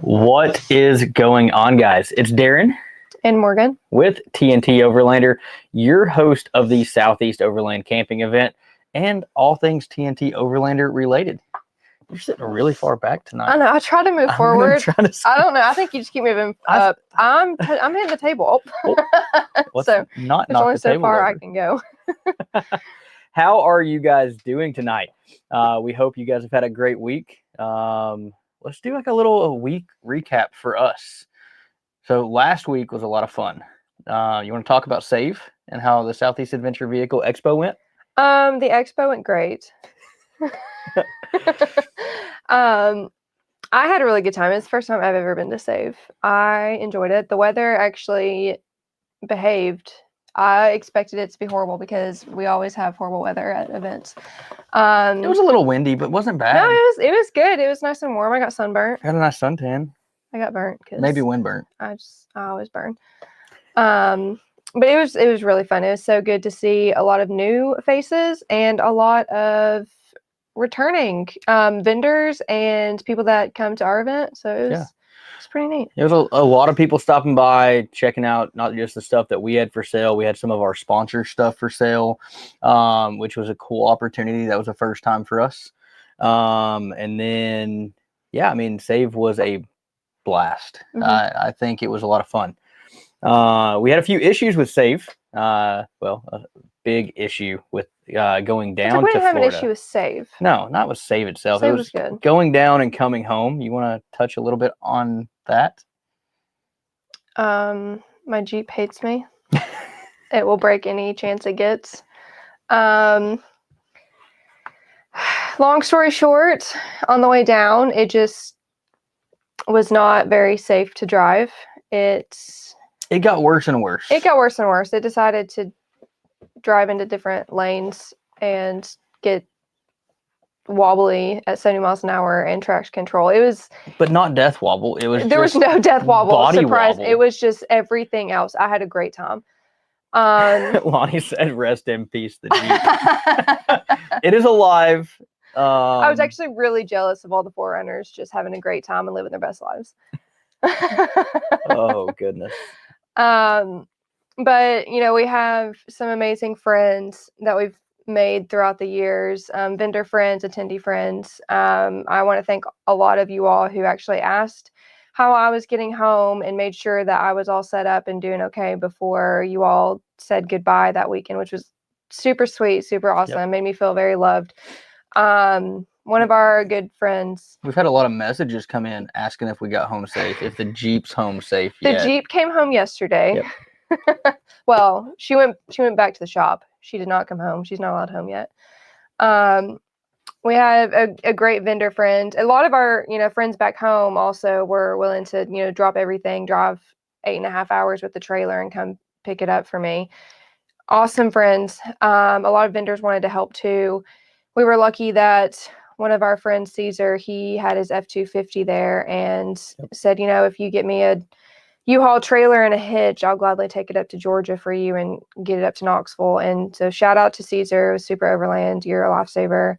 What is going on, guys? It's Darren and Morgan with TNT Overlander, your host of the Southeast Overland Camping Event and all things TNT Overlander related. You're sitting really far back tonight. I know. I try to move forward. I don't know. I think you just keep moving up. I'm hitting the table. So not there's only the so table far over. I can go. How are you guys doing tonight? We hope you guys have had a great week. Let's do like a week recap for us. So last week was a lot of fun. You want to talk about SAVE and how the Southeast Adventure Vehicle Expo went? The Expo went great. I had a really good time. It's the first time I've ever been to SAVE. I enjoyed it. The weather actually behaved. I expected it to be horrible because we always have horrible weather at events. It was a little windy, but wasn't bad. No, it was good. It was nice and warm. I got sunburnt. I had a nice suntan. I got burnt because maybe windburnt. I always burn. But it was really fun. It was so good to see a lot of new faces and a lot of returning vendors and people that come to our event. So it was pretty neat. There was a lot of people stopping by, checking out not just the stuff that we had for sale. We had some of our sponsor stuff for sale, which was a cool opportunity. That was the first time for us. And then, SAVE was a blast. Mm-hmm. I think it was a lot of fun. We had a few issues with SAVE. A big issue with going down to Florida. We didn't have an issue with SAVE. No, not with SAVE itself. SAVE was good. Going down and coming home. You want to touch a little bit on that? My Jeep hates me. It will break any chance it gets. Long story short, on the way down, it just was not very safe to drive. It got worse and worse. It got worse and worse. It decided to drive into different lanes and get wobbly at 70 miles an hour and traction control. But not death wobble. There was no death wobble. Body surprise. wobble. It was just everything else. I had a great time. Lonnie said, "Rest in peace, the Jeep." It is alive. I was actually really jealous of all the Forerunners just having a great time and living their best lives. Oh goodness. But we have some amazing friends that we've made throughout the years, vendor friends, attendee friends. I want to thank a lot of you all who actually asked how I was getting home and made sure that I was all set up and doing okay before you all said goodbye that weekend, which was super sweet, super awesome. Yep. Made me feel very loved. One of our good friends. We've had a lot of messages come in asking if we got home safe, if the Jeep's home safe yet. The Jeep came home yesterday. Yep. Well, she went back to the shop. She did not come home. She's not allowed home yet. We have a great vendor friend. A lot of our, friends back home also were willing to, drop everything, drive 8.5 hours with the trailer and come pick it up for me. Awesome friends. A lot of vendors wanted to help too. We were lucky that one of our friends, Caesar, he had his F-250 there and said, if you get me a U-Haul trailer and a hitch, I'll gladly take it up to Georgia for you and get it up to Knoxville. And so shout out to Caesar with Super Overland. You're a lifesaver.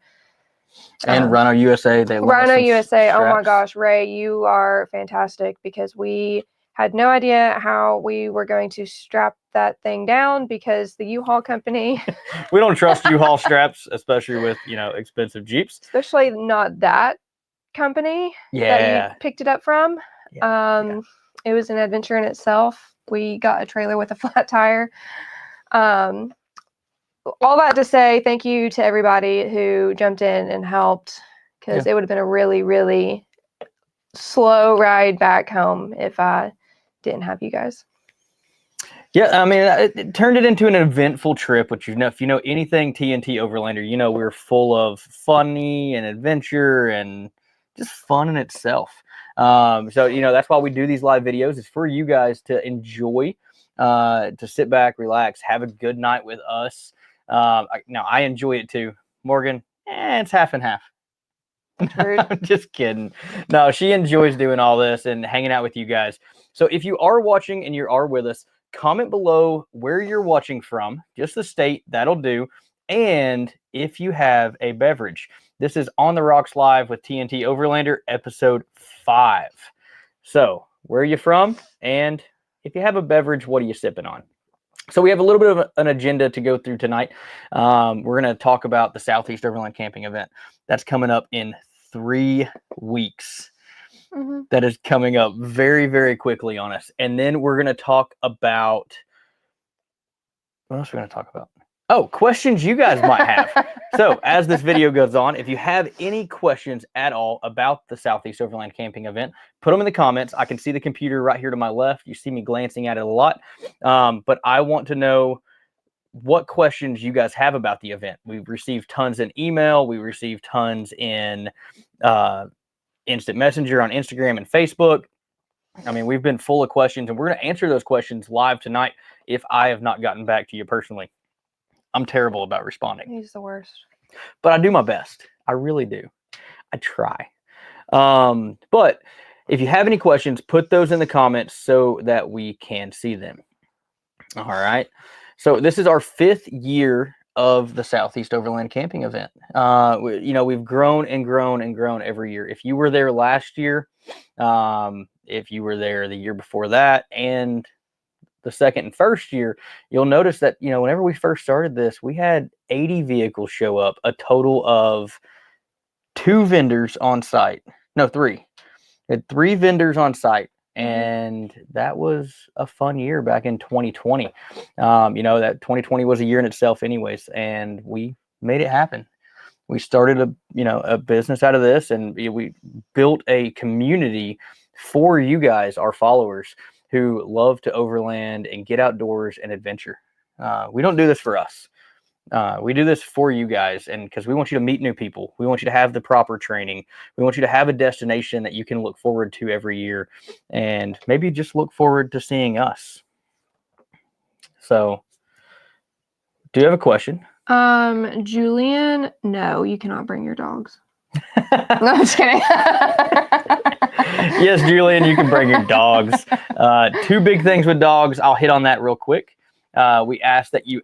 And Rhino USA. Rhino USA. Straps. Oh my gosh, Ray, you are fantastic because we had no idea how we were going to strap that thing down because the U-Haul company. We don't trust U-Haul straps, especially with, expensive Jeeps. Especially not that company that you picked it up from. It was an adventure in itself. We got a trailer with a flat tire. All that to say, thank you to everybody who jumped in and helped because it would have been a really, really slow ride back home if I didn't have you guys. Yeah, it turned it into an eventful trip, which if you know anything TNT Overlander, we're full of funny and adventure and just fun in itself. So that's why we do these live videos. It's for you guys to enjoy, to sit back, relax, have a good night with us. Now I enjoy it too. Morgan, it's half and half. I'm just kidding. No, she enjoys doing all this and hanging out with you guys. So if you are watching and you are with us, comment below where you're watching from, just the state, that'll do. And if you have a beverage. This is On the Rocks Live with TNT Overlander, episode 5. So, where are you from? And if you have a beverage, what are you sipping on? So we have a little bit of an agenda to go through tonight. We're going to talk about the Southeast Overland Camping Event. That's coming up in 3 weeks. Mm-hmm. That is coming up very, very quickly on us. And then we're going to talk about, what else are we going to talk about? Oh, questions you guys might have. So as this video goes on, if you have any questions at all about the Southeast Overland Camping Event, put them in the comments. I can see the computer right here to my left. You see me glancing at it a lot. But I want to know what questions you guys have about the event. We've received tons in email. We received tons in instant messenger on Instagram and Facebook. I mean, we've been full of questions, and we're going to answer those questions live tonight if I have not gotten back to you personally. I'm terrible about responding. He's the worst. But I do my best. I really do. I try. But if you have any questions, put those in the comments so that we can see them. All right. So this is our 5th year of the Southeast Overland Camping Event. We've grown and grown and grown every year. If you were there last year, if you were there the year before that, and the second and first year, you'll notice that, whenever we first started this, we had 80 vehicles show up, a total of 2 vendors on site. No, 3. We had 3 vendors on site. And that was a fun year back in 2020. That 2020 was a year in itself anyways, and we made it happen. We started a business out of this, and we built a community for you guys, our followers, who love to overland and get outdoors and adventure. We don't do this for us. We do this for you guys, and because we want you to meet new people. We want you to have the proper training. We want you to have a destination that you can look forward to every year, and maybe just look forward to seeing us. So, do you have a question? Julian, no, you cannot bring your dogs. No, I'm just kidding. Yes, Julian, you can bring your dogs. 2 big things with dogs. I'll hit on that real quick. We ask that you,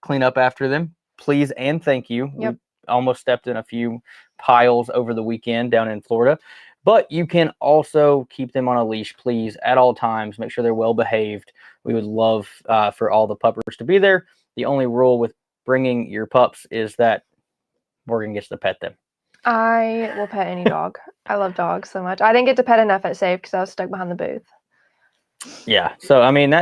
clean up after them, please and thank you. Yep. We almost stepped in a few piles over the weekend down in Florida. But you can also keep them on a leash, please, at all times. Make sure they're well behaved. We would love for all the puppers to be there. The only rule with bringing your pups is that Morgan gets to pet them. I will pet any dog. I love dogs so much. I didn't get to pet enough at Safe because I was stuck behind the booth. Yeah. So, I mean,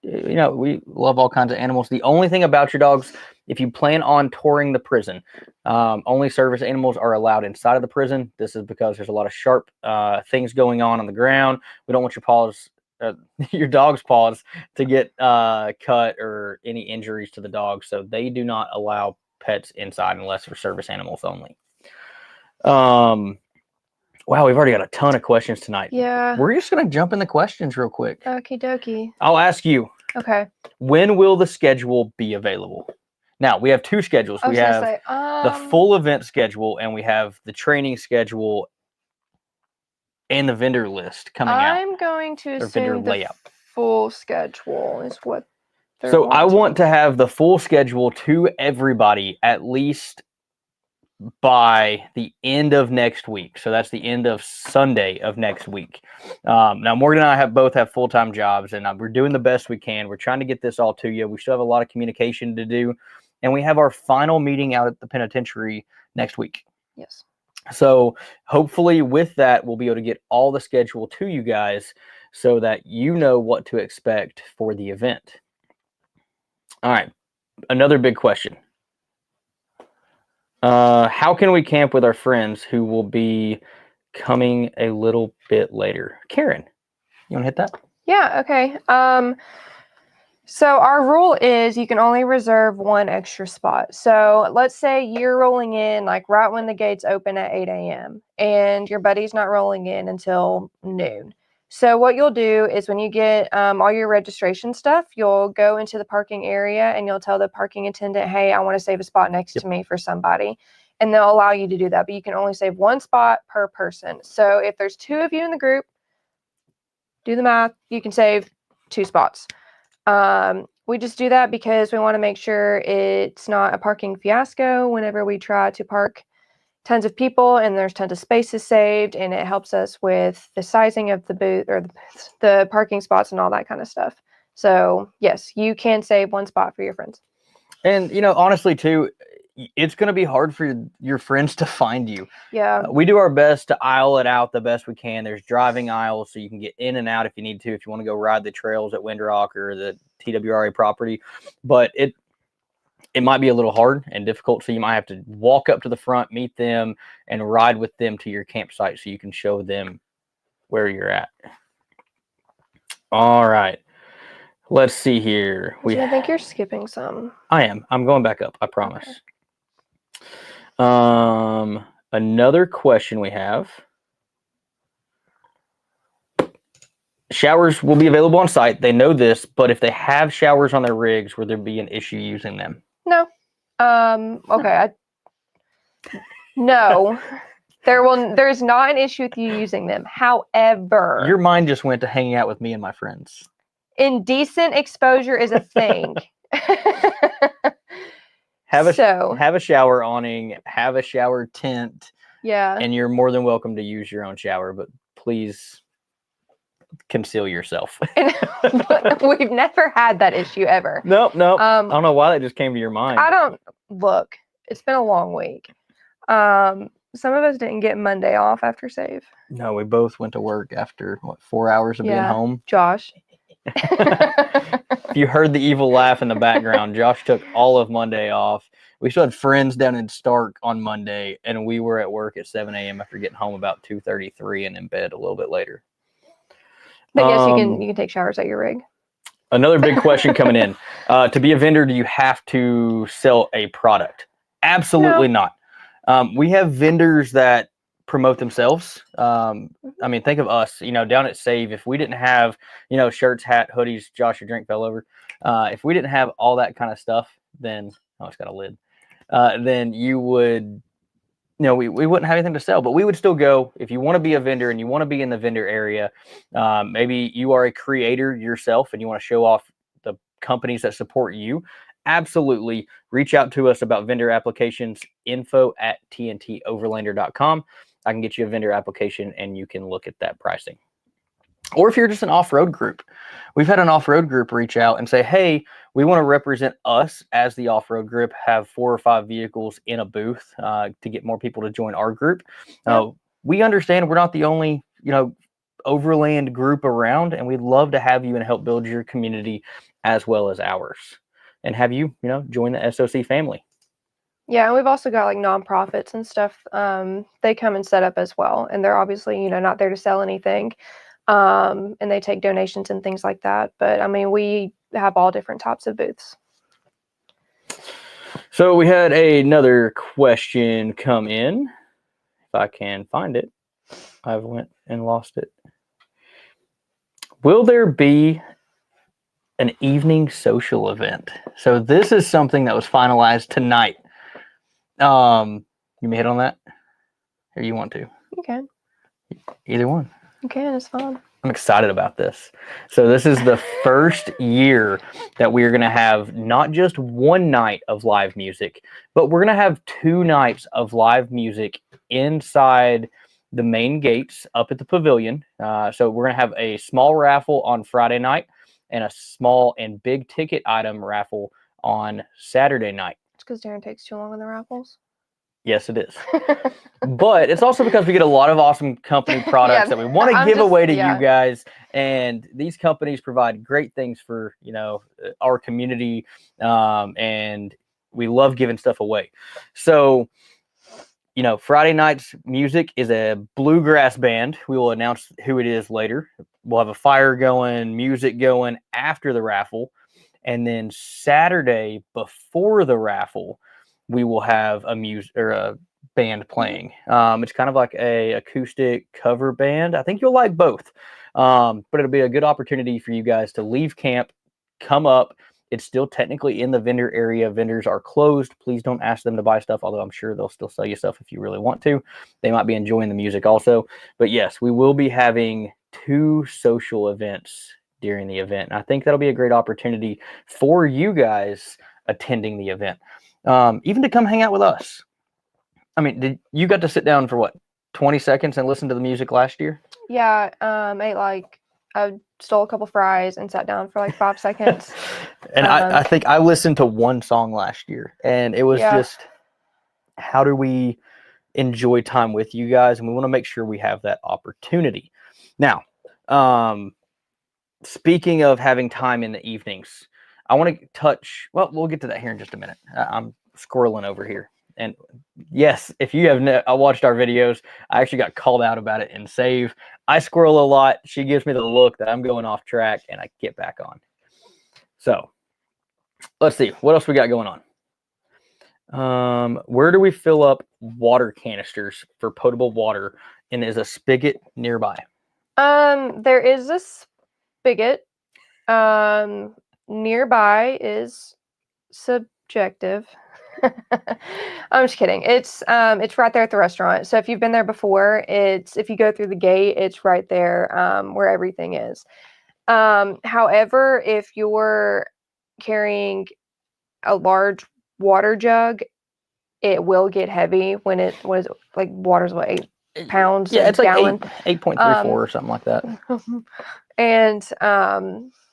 we love all kinds of animals. The only thing about your dogs, if you plan on touring the prison, only service animals are allowed inside of the prison. This is because there's a lot of sharp things going on the ground. We don't want your dog's paws to get cut or any injuries to the dog. So they do not allow pets inside unless for service animals only. Wow, we've already got a ton of questions tonight. Yeah. We're just going to jump in the questions real quick. Okie dokie. I'll ask you. Okay. When will the schedule be available? Now, we have 2 schedules. We have the full event schedule, and we have the training schedule and the vendor list coming out. I'm going to assume the full schedule is what they're So I want to have the full schedule to everybody at least by the end of next week. So that's the end of Sunday of next week. Now, Morgan and I both have full-time jobs, and we're doing the best we can. We're trying to get this all to you. We still have a lot of communication to do, and we have our final meeting out at the penitentiary next week. Yes. So hopefully with that, we'll be able to get all the schedule to you guys so that you know what to expect for the event. All right. Another big question. How can we camp with our friends who will be coming a little bit later? Karen, you want to hit that? Yeah, okay. So our rule is you can only reserve 1 extra spot. So let's say you're rolling in like right when the gates open at 8 a.m. and your buddy's not rolling in until noon. So what you'll do is when you get all your registration stuff, you'll go into the parking area and you'll tell the parking attendant, hey, I want to save a spot next to me for somebody. And they'll allow you to do that. But you can only save 1 spot per person. So if there's 2 of you in the group, do the math, you can save 2 spots. We just do that because we want to make sure it's not a parking fiasco whenever we try to park tons of people and there's tons of spaces saved, and it helps us with the sizing of the booth or the parking spots and all that kind of stuff. So yes, you can save one spot for your friends. And, honestly, too, it's going to be hard for your friends to find you. Yeah. We do our best to aisle it out the best we can. There's driving aisles, so you can get in and out if you need to, if you want to go ride the trails at Windrock or the TWRA property. But it might be a little hard and difficult, so you might have to walk up to the front, meet them, and ride with them to your campsite so you can show them where you're at. All right. Let's see here. I think you're skipping some. I am. I'm going back up, I promise. Okay. Another question we have. Showers will be available on site. They know this, but if they have showers on their rigs, will there be an issue using them? No. Okay. No. There's not an issue with you using them. However, your mind just went to hanging out with me and my friends. Indecent exposure is a thing. Have a shower awning, have a shower tent. Yeah. And you're more than welcome to use your own shower, but please conceal yourself. We've never had that issue ever. Nope. I don't know why that just came to your mind. Look, it's been a long week. Some of us didn't get Monday off after save. No, we both went to work after 4 hours of being home. Josh. If you heard the evil laugh in the background, Josh took all of Monday off. We still had friends down in Stark on Monday, and we were at work at 7 a.m. after getting home about 2:33 and in bed a little bit later. But yes, you can take showers at your rig. Another big question coming in. To be a vendor, do you have to sell a product? Absolutely not. We have vendors that promote themselves. I mean, think of us, down at Save, if we didn't have, shirts, hat, hoodies, Josh, your drink fell over. If we didn't have all that kind of stuff, then, it's got a lid. Then you would, we wouldn't have anything to sell, but we would still go. If you want to be a vendor and you want to be in the vendor area, maybe you are a creator yourself and you want to show off the companies that support you. Absolutely reach out to us about vendor applications, info@TNToverlander.com. I can get you a vendor application and you can look at that pricing. Or if you're just an off-road group, we've had an off-road group reach out and say, hey, we want to represent us as the off-road group, have 4 or 5 vehicles in a booth to get more people to join our group. We understand we're not the only, overland group around, and we'd love to have you and help build your community as well as ours and have you, join the SOC family. Yeah, and we've also got like nonprofits and stuff. They come and set up as well, and they're obviously, not there to sell anything. And they take donations and things like that. But I mean, we have all different types of booths. So we had another question come in. If I can find it, I've went and lost it. Will there be an evening social event? So this is something that was finalized tonight. You may hit on that, or you want to? You can. Either one. You can. It's fun. I'm excited about this. So this is the first year that we're going to have not just one night of live music, but we're going to have 2 nights of live music inside the main gates up at the pavilion. So we're going to have a small raffle on Friday night and a small and big ticket item raffle on Saturday night. It's because Darren takes too long on the raffles. Yes, it is. But it's also because we get a lot of awesome company products that we want to give away to you guys. And these companies provide great things for, our community. And we love giving stuff away. So, Friday night's music is a bluegrass band. We will announce who it is later. We'll have a fire going, music going after the raffle. And then Saturday before the raffle, we will have a band playing. It's kind of like a acoustic cover band. I think you'll like both. But it'll be a good opportunity for you guys to leave camp, come up. It's still technically in the vendor area. Vendors are closed. Please don't ask them to buy stuff, although I'm sure they'll still sell you stuff if you really want to. They might be enjoying the music also. But yes, we will be having 2 social events during the event. And I think that'll be a great opportunity for you guys attending the event. Even to come hang out with us. I mean, you got to sit down for what, 20 seconds and listen to the music last year? Yeah, I stole a couple fries and sat down for like 5 seconds. And I think I listened to one song last year, and it was just, how do we enjoy time with you guys? And we want to make sure we have that opportunity. Now, speaking of having time in the evenings, I want to touch, well, we'll get to that here in just a minute. I'm squirreling over here. And yes, if you have watched our videos, I actually got called out about it in Save. I squirrel a lot. She gives me the look that I'm going off track, and I get back on. So let's see. What else we got going on? Where do we fill up water canisters for potable water? And is a spigot nearby? There is a spigot. Nearby is subjective. I'm just kidding. It's right there at the restaurant. So if you've been there before, if you go through the gate, it's right there where everything is. However, if you're carrying a large water jug, it will get heavy when it was like water's what, 8 pounds Yeah, a it's like gallon. 8.34 or something like that. And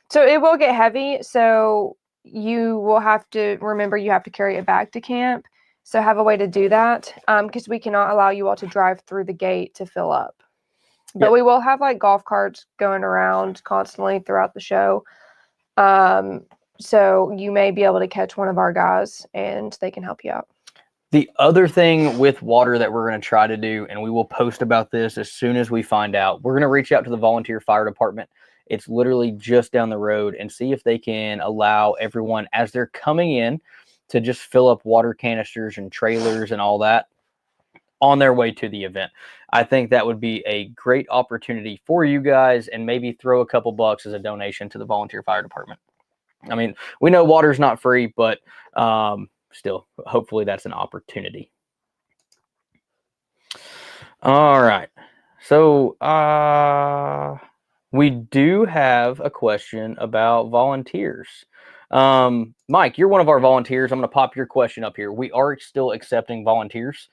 so it will get heavy. So you will have to remember you have to carry it back to camp. So have a way to do that because we cannot allow you all to drive through the gate to fill up. But we will have like golf carts going around constantly throughout the show. So you may be able to catch one of our guys and they can help you out. The other thing with water that we're going to try to do, and we will post about this as soon as we find out, we're going to reach out to the volunteer fire department. It's literally just down the road, and see if they can allow everyone as they're coming in to just fill up water canisters and trailers and all that on their way to the event. I think that would be a great opportunity for you guys, and maybe throw a couple bucks as a donation to the volunteer fire department. I mean, we know water's not free, but still, hopefully that's an opportunity. All right. So we do have a question about volunteers. Mike, you're one of our volunteers. I'm going to pop your question up here. We are still accepting volunteers.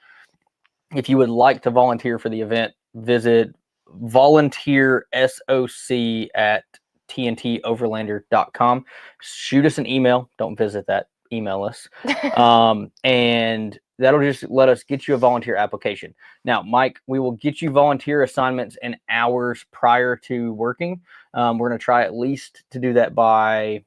If you would like to volunteer for the event, visit volunteer SOC at TNToverlander.com. Shoot us an email. Don't visit that. Email us. And that'll just let us get you a volunteer application. Now, Mike, we will get you volunteer assignments and hours prior to working. We're going to try at least to do that by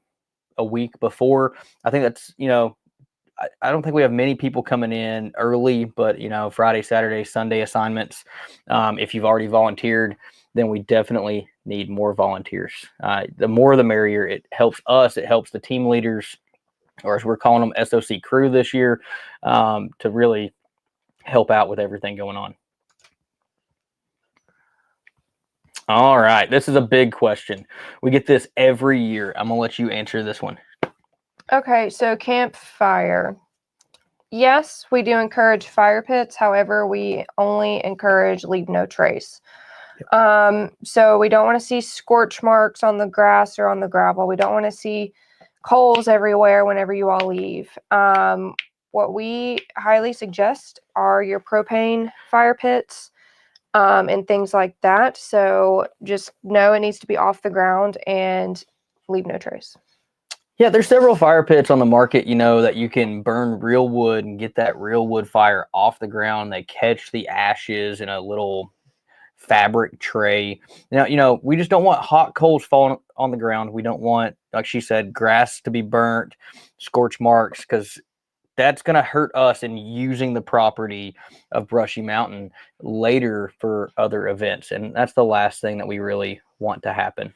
a week before. I think that's, I don't think we have many people coming in early, but, Friday, Saturday, Sunday assignments. If you've already volunteered, then we definitely need more volunteers. The more the merrier. It helps us. It helps the team leaders, or as we're calling them, SOC crew this year, to really help out with everything going on. All right. This is a big question. We get this every year. I'm going to let you answer this one. Okay. So campfire. Yes, we do encourage fire pits. However, we only encourage leave no trace. So we don't want to see scorch marks on the grass or on the gravel. We don't want to see coals everywhere whenever you all leave. What we highly suggest are your propane fire pits and things like that. So just know it needs to be off the ground and leave no trace. Yeah, there's several fire pits on the market, that you can burn real wood and get that real wood fire off the ground. They catch the ashes in a little fabric tray. Now, we just don't want hot coals falling on the ground. We don't want, like she said, grass to be burnt, scorch marks, because that's going to hurt us in using the property of Brushy Mountain later for other events. And that's the last thing that we really want to happen.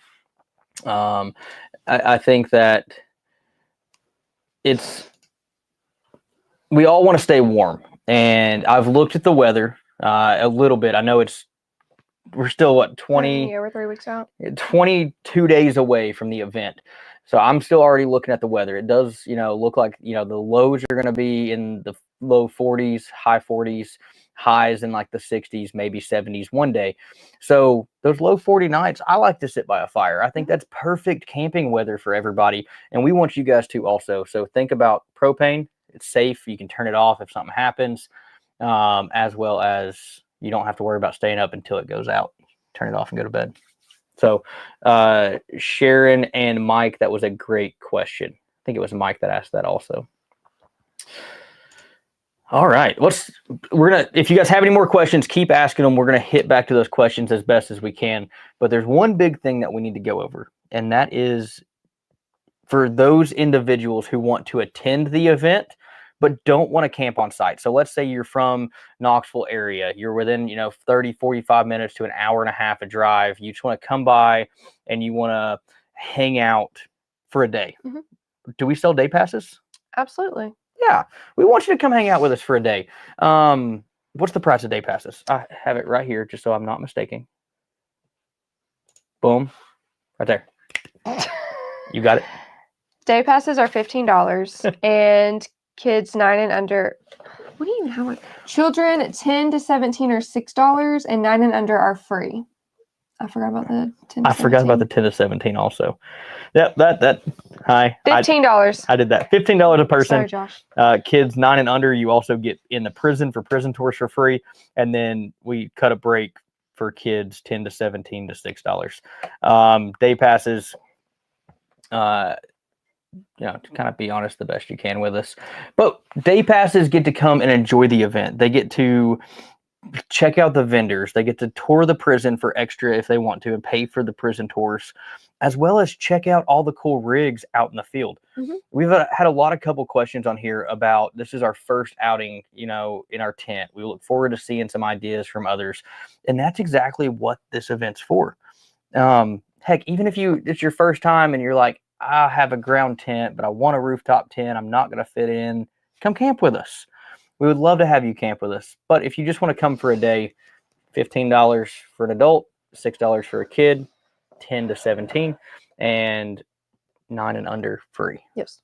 I think that we all want to stay warm. And I've looked at the weather a little bit. I know we're still, what, 20? Yeah, we're 3 weeks out. 22 days away from the event. So I'm still already looking at the weather. It does, look like, the lows are going to be in the low 40s, high 40s, highs in like the 60s, maybe 70s one day. So those low 40 nights, I like to sit by a fire. I think that's perfect camping weather for everybody. And we want you guys to also. So think about propane. It's safe. You can turn it off if something happens. as well as you don't have to worry about staying up until it goes out. Turn it off and go to bed. So Sharon and Mike, that was a great question. I think it was Mike that asked that also. All right, if you guys have any more questions, keep asking them. We're gonna hit back to those questions as best as we can. But there's one big thing that we need to go over, and that is for those individuals who want to attend the event but don't want to camp on site. So let's say you're from Knoxville area, you're within 30, 45 minutes to an hour and a half of drive. You just want to come by and you want to hang out for a day. Mm-hmm. Do we sell day passes? Absolutely. Yeah, we want you to come hang out with us for a day. What's the price of day passes? I have it right here, just so I'm not mistaken. Boom, right there. You got it. Day passes are $15, and kids 9 and under. What do you even have? Children 10 to 17 are $6, and 9 and under are free. I forgot about the 10 to 17. I forgot about the 10 to 17 also. Yep, hi. $15. I did that. $15 a person. Sorry, Josh. Kids 9 and under, you also get in the prison for prison tours for free. And then we cut a break for kids 10 to 17 to $6. Day passes, to kind of be honest the best you can with us. But day passes get to come and enjoy the event. They get to check out the vendors. They get to tour the prison for extra if they want to and pay for the prison tours, as well as check out all the cool rigs out in the field. Mm-hmm. We've had a couple questions on here about this is our first outing, in our tent. We look forward to seeing some ideas from others. And that's exactly what this event's for. Heck, even if it's your first time and you're like, I have a ground tent, but I want a rooftop tent, I'm not going to fit in, come camp with us. We would love to have you camp with us. But if you just want to come for a day, $15 for an adult, $6 for a kid, 10 to 17, and 9 and under free. Yes.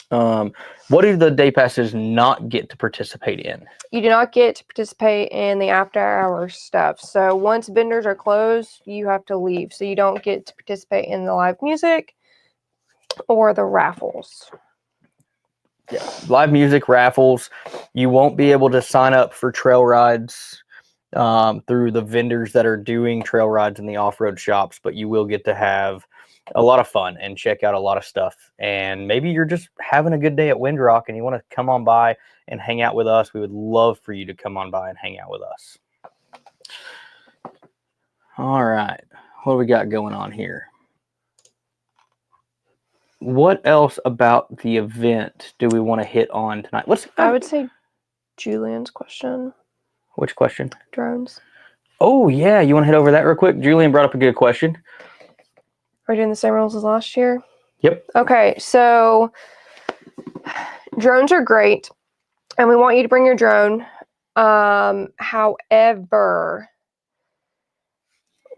What do the day passes not get to participate in? You do not get to participate in the after hours stuff. So once vendors are closed, you have to leave. So you don't get to participate in the live music or the raffles. Yeah, live music, raffles. You won't be able to sign up for trail rides through the vendors that are doing trail rides in the off-road shops, but you will get to have a lot of fun and check out a lot of stuff. And maybe you're just having a good day at Windrock and you want to come on by and hang out with us. We would love for you to come on by and hang out with us. All right, what do we got going on here? What else about the event do we want to hit on tonight? I would say Julian's question. Which question? Drones. Oh, yeah. You want to hit over that real quick? Julian brought up a good question. Are we doing the same rules as last year? Yep. Okay, so drones are great, and we want you to bring your drone. However,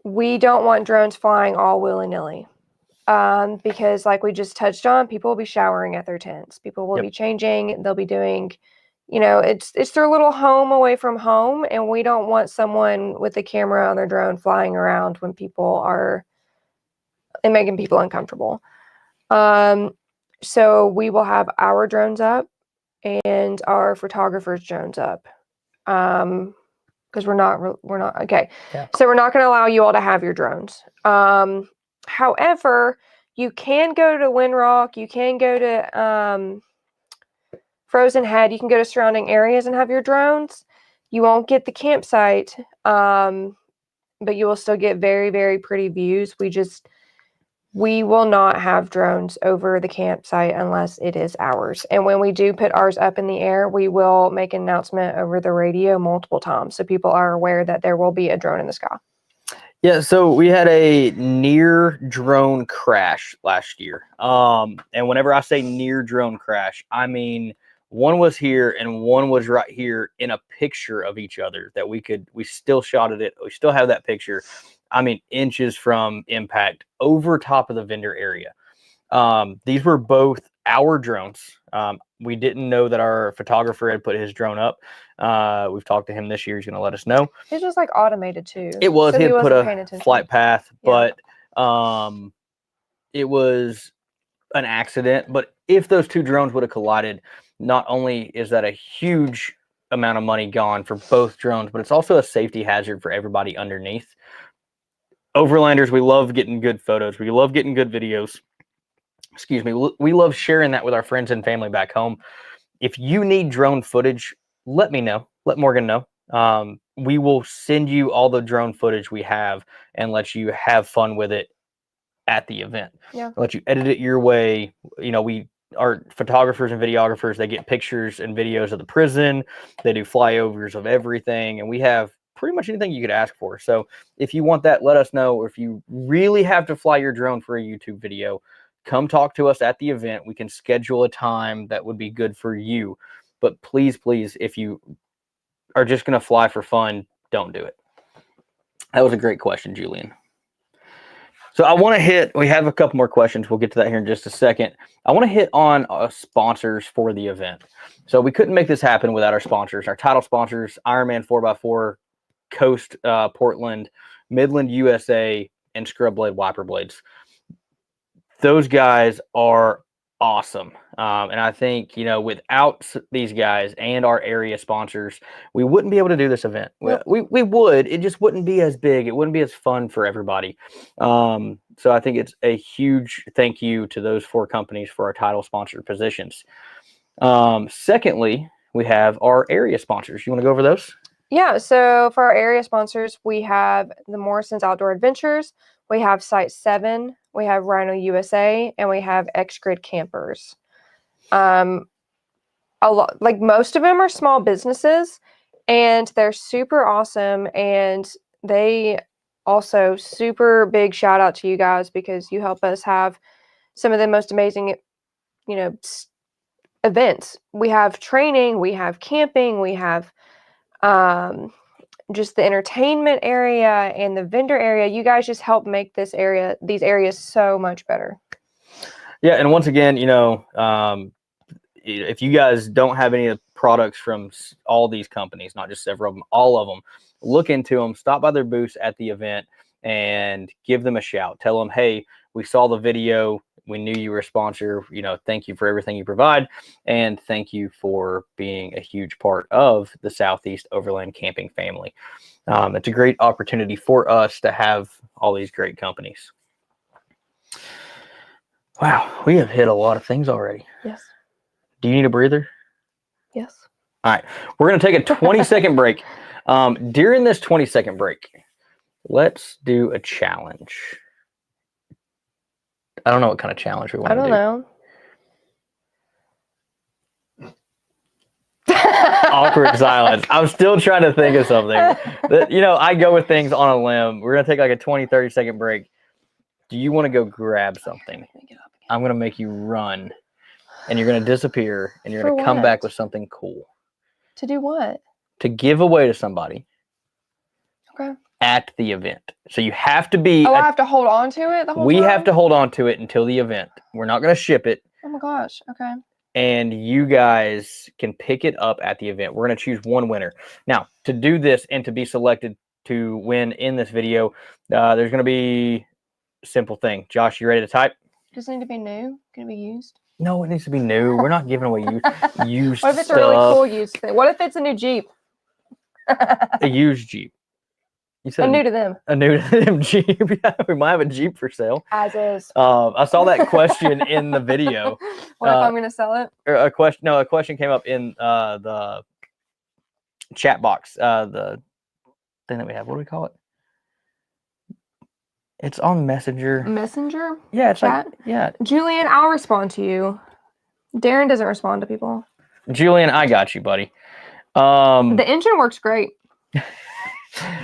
we don't want drones flying all willy-nilly. Because like we just touched on, people will be showering at their tents. People will be changing. They'll be doing, it's their little home away from home. And we don't want someone with a camera on their drone flying around when people are and making people uncomfortable. So we will have our drones up and our photographer's drones up. Because we're not okay. Yeah. So we're not going to allow you all to have your drones. However, you can go to Windrock, you can go to Frozen Head, you can go to surrounding areas and have your drones. You won't get the campsite, but you will still get very, very pretty views. We will not have drones over the campsite unless it is ours. And when we do put ours up in the air, we will make an announcement over the radio multiple times so people are aware that there will be a drone in the sky. Yeah, so we had a near drone crash last year. And whenever I say near drone crash, I mean one was here and one was right here in a picture of each other that we still shot it. We still have that picture. I mean, inches from impact over top of the vendor area. These were both our drones. We didn't know that our photographer had put his drone up. We've talked to him this year. He's going to let us know. It's just like automated too. It was. So he had put a flight path, but it was an accident. But if those two drones would have collided, not only is that a huge amount of money gone for both drones, but it's also a safety hazard for everybody underneath. Overlanders, we love getting good photos. We love getting good videos. Excuse me. We love sharing that with our friends and family back home. If you need drone footage, let me know. Let Morgan know. We will send you all the drone footage we have and let you have fun with it at the event. Yeah. Let you edit it your way. You know, we are photographers and videographers. They get pictures and videos of the prison. They do flyovers of everything. And we have pretty much anything you could ask for. So if you want that, let us know. Or if you really have to fly your drone for a YouTube video, come talk to us at the event. We can schedule a time that would be good for you. But please, please, if you are just going to fly for fun, don't do it. That was a great question, Julian. So I want to hit, we have a couple more questions. We'll get to that here in just a second. I want to hit on sponsors for the event. So we couldn't make this happen without our sponsors. Our title sponsors, Ironman 4x4, Coast Portland, Midland USA, and Scrub Blade Wiper Blades. Those guys are awesome. And I think, you know, without these guys and our area sponsors, we wouldn't be able to do this event. Yep. We would. It just wouldn't be as big. It wouldn't be as fun for everybody. So I think it's a huge thank you to those 4 companies for our title sponsor positions. Secondly, we have our area sponsors. You want to go over those? Yeah, so for our area sponsors, we have the Morrison's Outdoor Adventures, we have Site 7, we have Rhino USA, and we have X-Grid Campers. A lot, like most of them are small businesses, and they're super awesome, and they also super big shout out to you guys because you help us have some of the most amazing, you know, events. We have training, we have camping, we have just the entertainment area and the vendor area. You guys just help make these areas so much better. Yeah, and once again, you know, if you guys don't have any of the products from all these companies, not just several of them, all of them, look into them, stop by their booths at the event and give them a shout. Tell them, hey, we saw the video. We knew you were a sponsor. You know, thank you for everything you provide. And thank you for being a huge part of the Southeast Overland Camping family. It's a great opportunity for us to have all these great companies. Wow, we have hit a lot of things already. Yes. Do you need a breather? Yes. All right, we're going to take a 20-second break. During this 20-second break, let's do a challenge. I don't know what kind of challenge we want to do. I don't know. Awkward silence. I'm still trying to think of something. You know, I go with things on a limb. We're going to take like a 20, 30-second break. Do you want to go grab something? I'm going to make you run, and you're going to disappear, and you're going to come back with something cool. To do what? To give away to somebody. Okay. At the event. So you have to be... Oh, I have to hold on to it the whole time? We have to hold on to it until the event. We're not going to ship it. Oh my gosh. Okay. And you guys can pick it up at the event. We're going to choose one winner. Now, to do this and to be selected to win in this video, there's going to be a simple thing. Josh, you ready to type? Does it need to be new? Can it be used? No, it needs to be new. We're not giving away used What if it's stuff. a really cool used thing? What if it's a new Jeep? A used Jeep. You said new to them. A new to them Jeep. Yeah, we might have a Jeep for sale. As is. I saw that question in the video. What if I'm going to sell it? A question. No, a question came up in the chat box. The thing that we have. What do we call it? It's on Messenger. Messenger? Yeah, it's chat? like, yeah. Julian, I'll respond to you. Darren doesn't respond to people. Julian, I got you, buddy. The engine works great.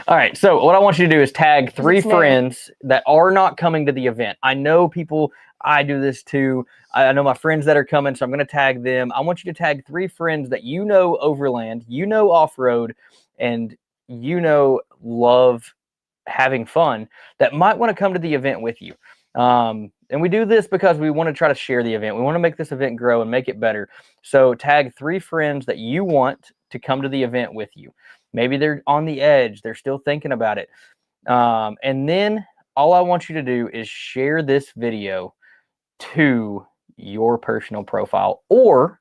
All right, so what I want you to do is tag 3 friends that are not coming to the event. I know people, I do this too. I know my friends that are coming, so I'm going to tag them. I want you to tag 3 friends that you know overland, you know off-road, and you know love having fun that might want to come to the event with you. And we do this because we want to try to share the event. We want to make this event grow and make it better. So tag 3 friends that you want to come to the event with you. Maybe they're on the edge. They're still thinking about it. And then all I want you to do is share this video to your personal profile or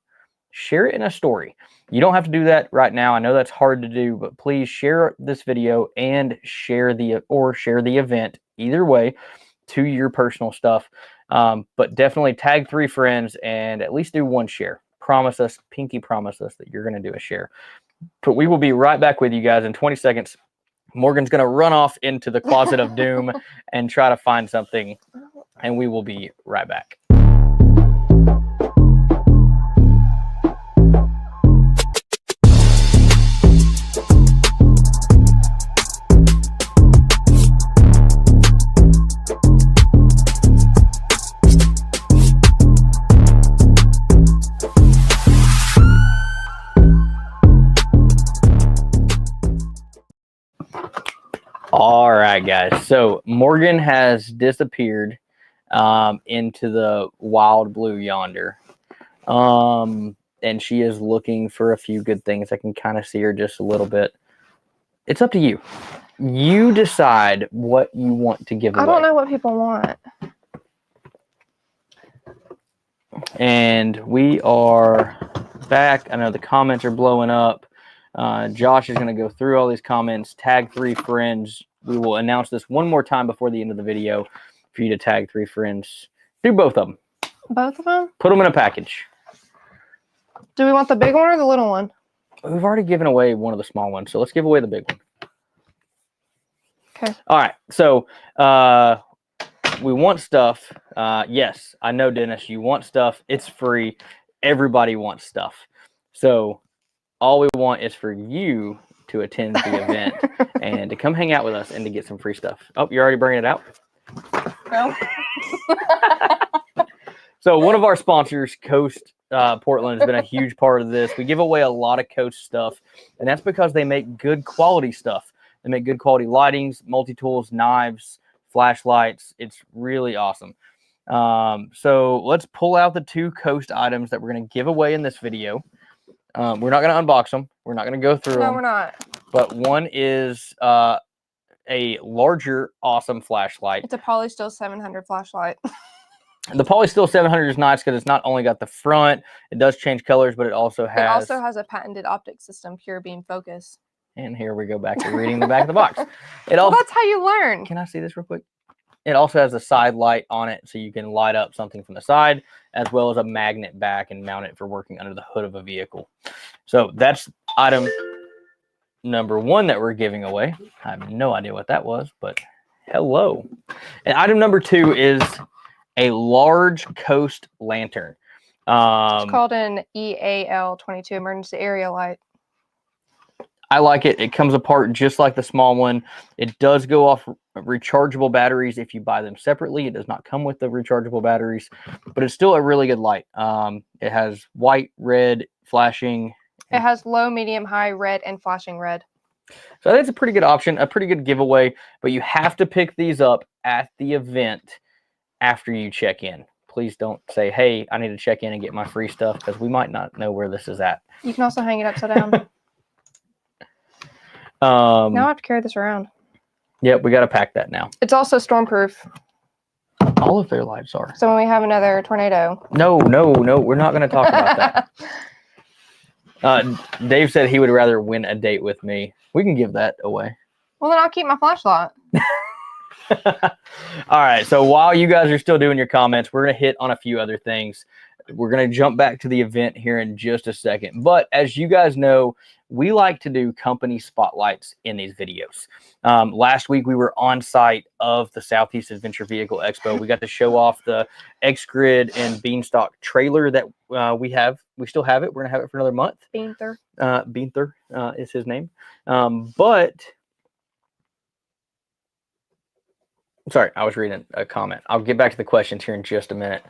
share it in a story. You don't have to do that right now. I know that's hard to do, but please share this video and share the event, either way, to your personal stuff. But definitely tag 3 friends and at least do 1 share. Pinky promise us that you're going to do a share. But we will be right back with you guys in 20 seconds. Morgan's going to run off into the closet of doom and try to find something, and we will be right back. All right, guys. So Morgan has disappeared into the wild blue yonder. And she is looking for a few good things. I can kind of see her just a little bit. It's up to you. You decide what you want to give away. I don't know what people want. And we are back. I know the comments are blowing up. Josh is going to go through all these comments, tag 3 friends. We will announce this one more time before the end of the video for you to tag 3 friends. Do both of them. Both of them? Put them in a package. Do we want the big one or the little one? We've already given away one of the small ones, so let's give away the big one. Okay. All right. So we want stuff. Yes, I know, Dennis, you want stuff. It's free. Everybody wants stuff. So all we want is for you to attend the event and to come hang out with us and to get some free stuff. Oh, you're already bringing it out? No. So one of our sponsors, Coast Portland, has been a huge part of this. We give away a lot of Coast stuff, and that's because they make good quality stuff. They make good quality lightings, multi-tools, knives, flashlights. It's really awesome. So let's pull out the 2 Coast items that we're going to give away in this video. We're not going to unbox them. We're not going to go through them. No, we're not. But one is a larger, awesome flashlight. It's a Polysteel 700 flashlight. The Polysteel 700 is nice because it's not only got the front, it does change colors, but it also has a patented optic system, pure beam focus. And here we go back to reading the back of the box. Well, that's how you learn. Can I see this real quick? It also has a side light on it, so you can light up something from the side, as well as a magnet back and mount it for working under the hood of a vehicle. So that's item number 1 that we're giving away. I have no idea what that was, but hello. And item number 2 is a large Coast lantern. It's called an EAL22, emergency area light. I like it. It comes apart just like the small one. It does go off rechargeable batteries if you buy them separately. It does not come with the rechargeable batteries, but it's still a really good light. It has white, red, flashing. It has low, medium, high, red, and flashing red. So I think it's a pretty good option, a pretty good giveaway, but you have to pick these up at the event after you check in. Please don't say, hey, I need to check in and get my free stuff, because we might not know where this is at. You can also hang it upside down. Now I have to carry this around. Yep, we got to pack that now. It's also stormproof. All of their lights are. So when we have another tornado. No, we're not going to talk about that. Dave said he would rather win a date with me. We can give that away. Well, then I'll keep my flashlight. All right, so while you guys are still doing your comments, we're going to hit on a few other things. We're going to jump back to the event here in just a second. But as you guys know, we like to do company spotlights in these videos. Last week, we were on site of the Southeast Adventure Vehicle Expo. We got to show off the X-Grid and Beanstalk trailer that we have. We still have it. We're going to have it for another month. Beanther. Beanther is his name. But... Sorry, I was reading a comment. I'll get back to the questions here in just a minute.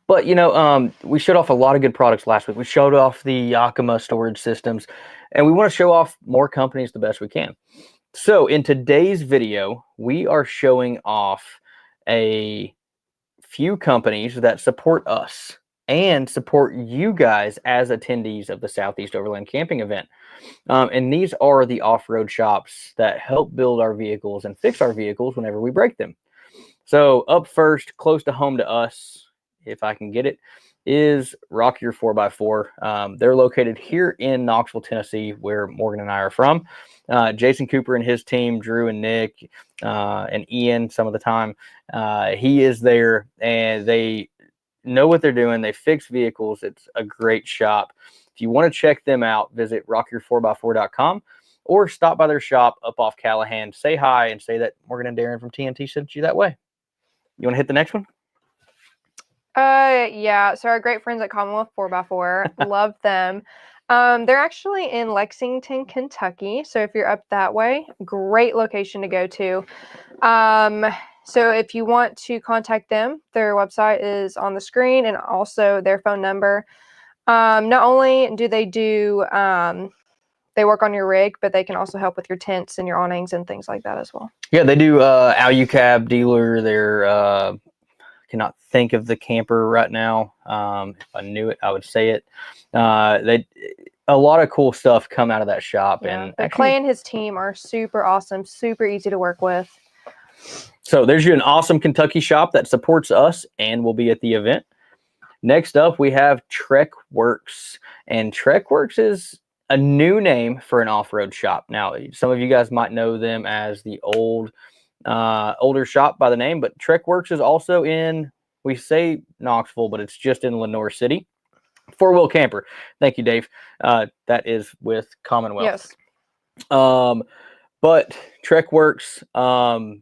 But, you know, we showed off a lot of good products last week. We showed off the Yakima storage systems, and we want to show off more companies the best we can. So in today's video, we are showing off a few companies that support us and support you guys as attendees of the Southeast Overland Camping Event. And these are the off-road shops that help build our vehicles and fix our vehicles whenever we break them. So up first, close to home to us, if I can get it, is Rock Your 4x4. They're located here in Knoxville, Tennessee, where Morgan and I are from. Jason Cooper and his team, Drew and Nick, and Ian, some of the time, he is there, and they know what they're doing. They fix vehicles. It's a great shop. If you want to check them out, visit rockyour4x4.com or stop by their shop up off Callahan. Say hi and say that Morgan and Darren from TNT sent you that way. You want to hit the next one? Yeah. So our great friends at Commonwealth 4x4, love them. They're actually in Lexington, Kentucky. So if you're up that way, great location to go to. So if you want to contact them, their website is on the screen and also their phone number. Not only do they do, they work on your rig, but they can also help with your tents and your awnings and things like that as well. Yeah, they do Alucab dealer. They're cannot think of the camper right now. If I knew it, I would say it. A lot of cool stuff come out of that shop. Yeah, And but actually, Clay and his team are super awesome, super easy to work with. So there's an awesome Kentucky shop that supports us and will be at the event. Next up, we have TrekWorks. And TrekWorks is a new name for an off-road shop. Now, some of you guys might know them as the older shop by the name, but TrekWorks is also in, we say Knoxville, but it's just in Lenoir City. Four-wheel camper. Thank you, Dave. That is with Commonwealth. Yes. But TrekWorks,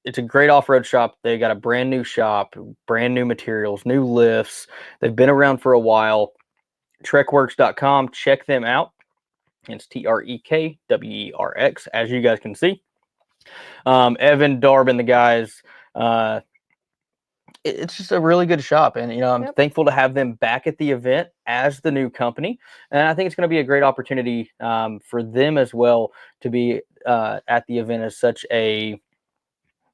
it's a great off-road shop. They got a brand new shop, brand new materials, new lifts. They've been around for a while. TrekWorks.com. Check them out. It's TrekWerx, as you guys can see. Evan, Darb, and the guys. It's just a really good shop, and I'm thankful to have them back at the event as the new company, and I think it's going to be a great opportunity for them as well to be at the event as such a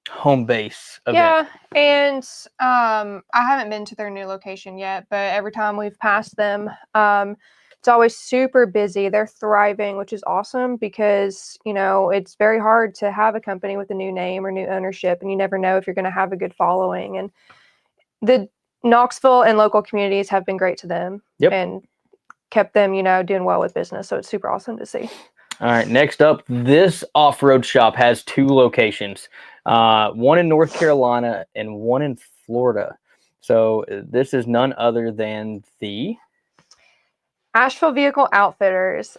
home base event. Yeah, and I haven't been to their new location yet, but every time we've passed them, it's always super busy. They're thriving, which is awesome because, it's very hard to have a company with a new name or new ownership, and you never know if you're going to have a good following. And the Knoxville and local communities have been great to them and kept them, doing well with business. So it's super awesome to see. All right, next up, this off-road shop has two locations, one in North Carolina and one in Florida. So this is none other than the Asheville Vehicle Outfitters.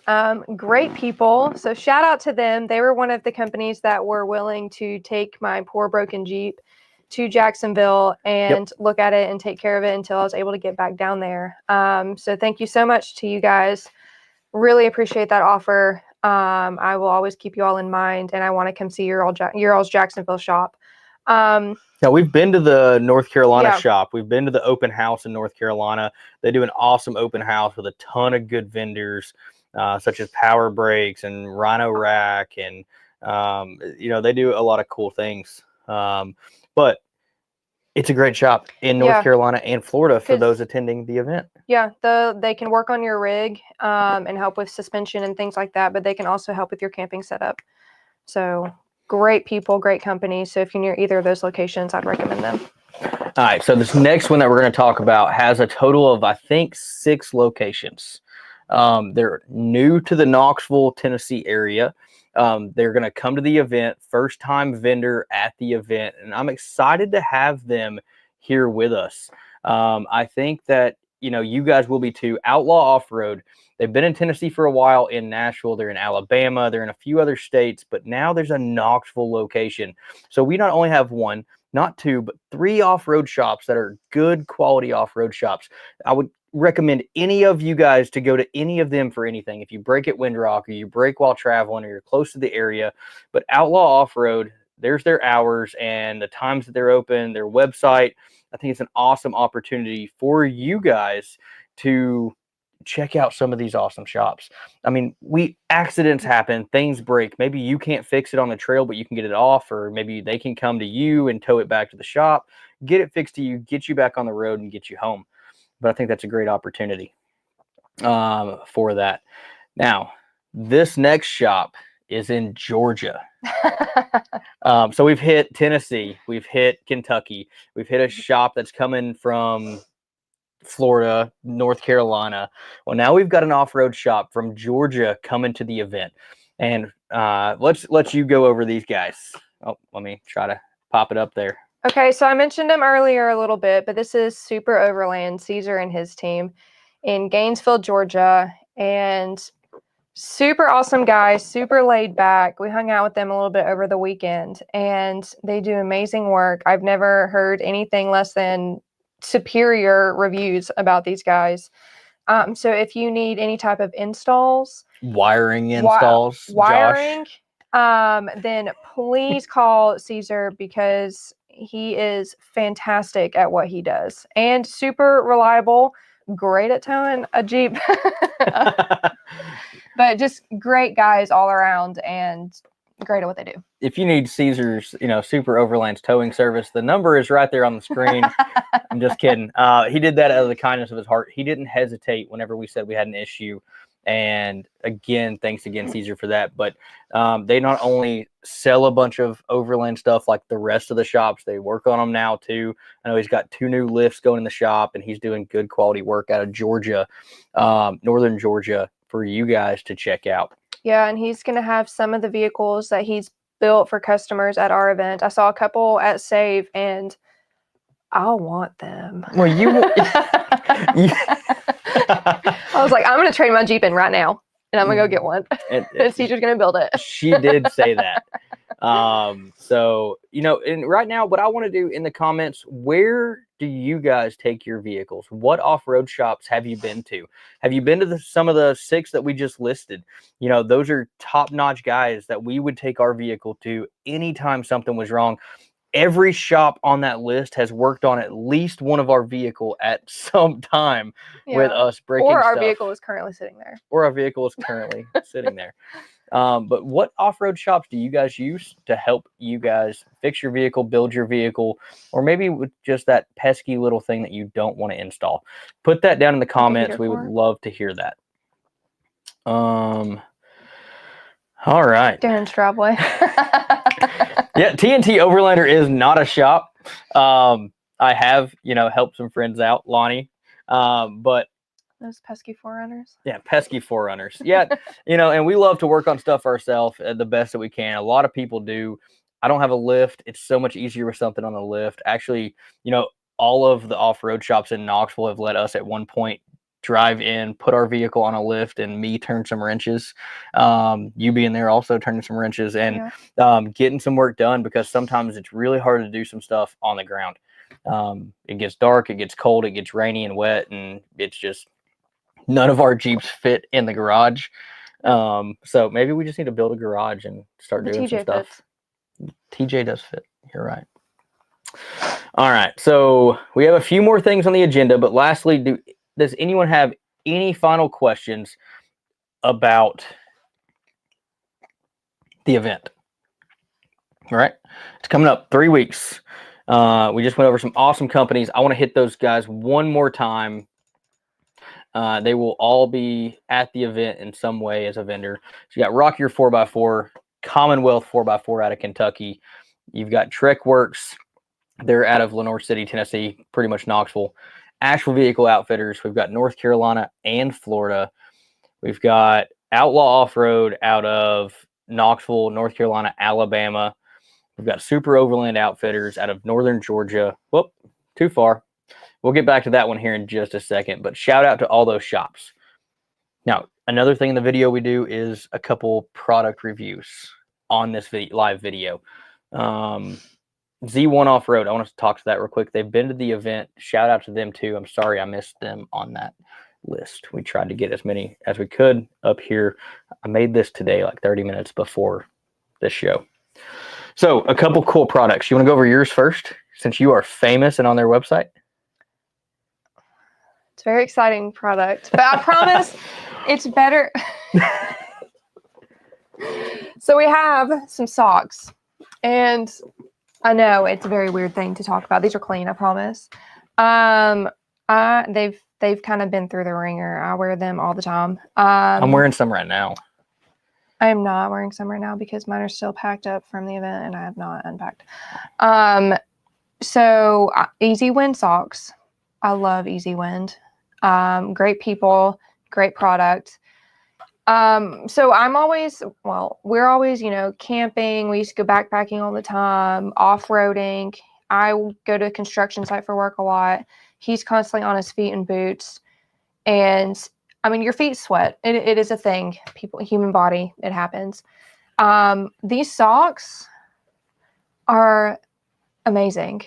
Great people. So shout out to them. They were one of the companies that were willing to take my poor broken Jeep to Jacksonville and look at it and take care of it until I was able to get back down there. So thank you so much to you guys. Really appreciate that offer. I will always keep you all in mind, and I want to come see your all's Jacksonville shop. Now, we've been to the North Carolina shop. We've been to the open house in North Carolina. They do an awesome open house with a ton of good vendors, such as Power Brakes and Rhino Rack, and they do a lot of cool things. But it's a great shop in North Carolina and Florida for those attending the event. Yeah, they can work on your rig and help with suspension and things like that, but they can also help with your camping setup. So great people, great company. So if you're near either of those locations, I'd recommend them. All right, so this next one that we're going to talk about has a total of, I think, 6 locations. They're new to the Knoxville, Tennessee area. They're going to come to the event, first-time vendor at the event, and I'm excited to have them here with us. I think that, you guys will be too. Outlaw Off-Road, they've been in Tennessee for a while, in Nashville, they're in Alabama, they're in a few other states, but now there's a Knoxville location. So we not only have 1, not 2, but 3 off-road shops that are good quality off-road shops. I would recommend any of you guys to go to any of them for anything. If you break at Windrock, or you break while traveling, or you're close to the area, but Outlaw Off-Road, there's their hours and the times that they're open, their website. I think it's an awesome opportunity for you guys to check out some of these awesome shops. I mean, accidents happen, things break. Maybe you can't fix it on the trail, but you can get it off, or maybe they can come to you and tow it back to the shop, get it fixed to you, get you back on the road, and get you home. But I think that's a great opportunity for that. Now, this next shop is in Georgia. So we've hit Tennessee, we've hit Kentucky, we've hit a shop that's coming from Florida, North Carolina. Well, now we've got an off-road shop from Georgia coming to the event. And let's let you go over these guys. Oh, let me try to pop it up there. Okay, so I mentioned him earlier a little bit, but this is Super Overland, Caesar and his team in Gainesville, Georgia. And super awesome guys, super laid back. We hung out with them a little bit over the weekend, and they do amazing work. I've never heard anything less than superior reviews about these guys. So if you need any type of installs, wiring installs, wiring, Josh, then please call Caesar because he is fantastic at what he does and super reliable, great at towing a Jeep. But just great guys all around and great at what they do. If you need Caesar's, Super Overland's towing service, the number is right there on the screen. I'm just kidding. He did that out of the kindness of his heart. He didn't hesitate whenever we said we had an issue. And again, thanks again, Caesar, for that. But they not only sell a bunch of Overland stuff like the rest of the shops, they work on them now too. I know he's got 2 new lifts going in the shop, and he's doing good quality work out of Georgia, northern Georgia, for you guys to check out. Yeah, and he's going to have some of the vehicles that he's built for customers at our event. I saw a couple at Save, and I'll want them. Well, I was like, I'm going to trade my Jeep in right now, and I'm going to go get one. And Caesar's going to build it. She did say that. So, and right now, what I want to do in the comments, where do you guys take your vehicles? What off-road shops have you been to? Have you been to some of the 6 that we just listed? Those are top-notch guys that we would take our vehicle to anytime something was wrong. Every shop on that list has worked on at least one of our vehicle at some time with us breaking stuff. Or our stuff. vehicle is currently sitting there. Or our vehicle is currently sitting there. But what off-road shops do you guys use to help you guys fix your vehicle, build your vehicle, or maybe with just that pesky little thing that you don't want to install? Put that down in the comments. We would love to hear that. All right. Darren's driveway. Yeah, TNT Overlander is not a shop. I have, helped some friends out, Lonnie, but those pesky 4Runners. Yeah, pesky 4Runners. Yeah, and we love to work on stuff ourselves the best that we can. A lot of people do. I don't have a lift. It's so much easier with something on the lift. Actually, all of the off-road shops in Knoxville have let us at one point drive in, put our vehicle on a lift, and me turn some wrenches. You being there also turning some wrenches and getting some work done, because sometimes it's really hard to do some stuff on the ground. It gets dark, it gets cold, it gets rainy and wet, and it's just none of our Jeeps fit in the garage. So maybe we just need to build a garage and start doing some stuff. TJ does fit. You're right. All right. So we have a few more things on the agenda, but lastly, does anyone have any final questions about the event? All right. It's coming up 3 weeks. We just went over some awesome companies. I want to hit those guys one more time. They will all be at the event in some way as a vendor. So you got Rock Your 4x4, Commonwealth 4x4 out of Kentucky. You've got Trek Works. They're out of Lenoir City, Tennessee, pretty much Knoxville. Asheville Vehicle Outfitters. We've got North Carolina and Florida. We've got Outlaw Off-Road out of Knoxville, North Carolina, Alabama. We've got Super Overland Outfitters out of Northern Georgia. Whoop, too far. We'll get back to that one here in just a second, but shout out to all those shops. Now, another thing in the video we do is a couple product reviews on this live video. Z1 Off-Road, I want to talk to that real quick. They've been to the event. Shout out to them too. I'm sorry I missed them on that list. We tried to get as many as we could up here. I made this today like 30 minutes before this show. So a couple cool products. You want to go over yours first, since you are famous and on their website? It's a very exciting product, but I promise it's better. So we have some socks, and I know it's a very weird thing to talk about. These are clean, I promise. They've kind of been through the ringer. I wear them all the time. I'm wearing some right now. I am not wearing some right now because mine are still packed up from the event and I have not unpacked. So Easy Win socks. I love Easy Wind. Great people, great product. So we're always, camping. We used to go backpacking all the time, off-roading. I go to a construction site for work a lot. He's constantly on his feet in boots. And I mean, your feet sweat. It is a thing. Human body, it happens. These socks are amazing.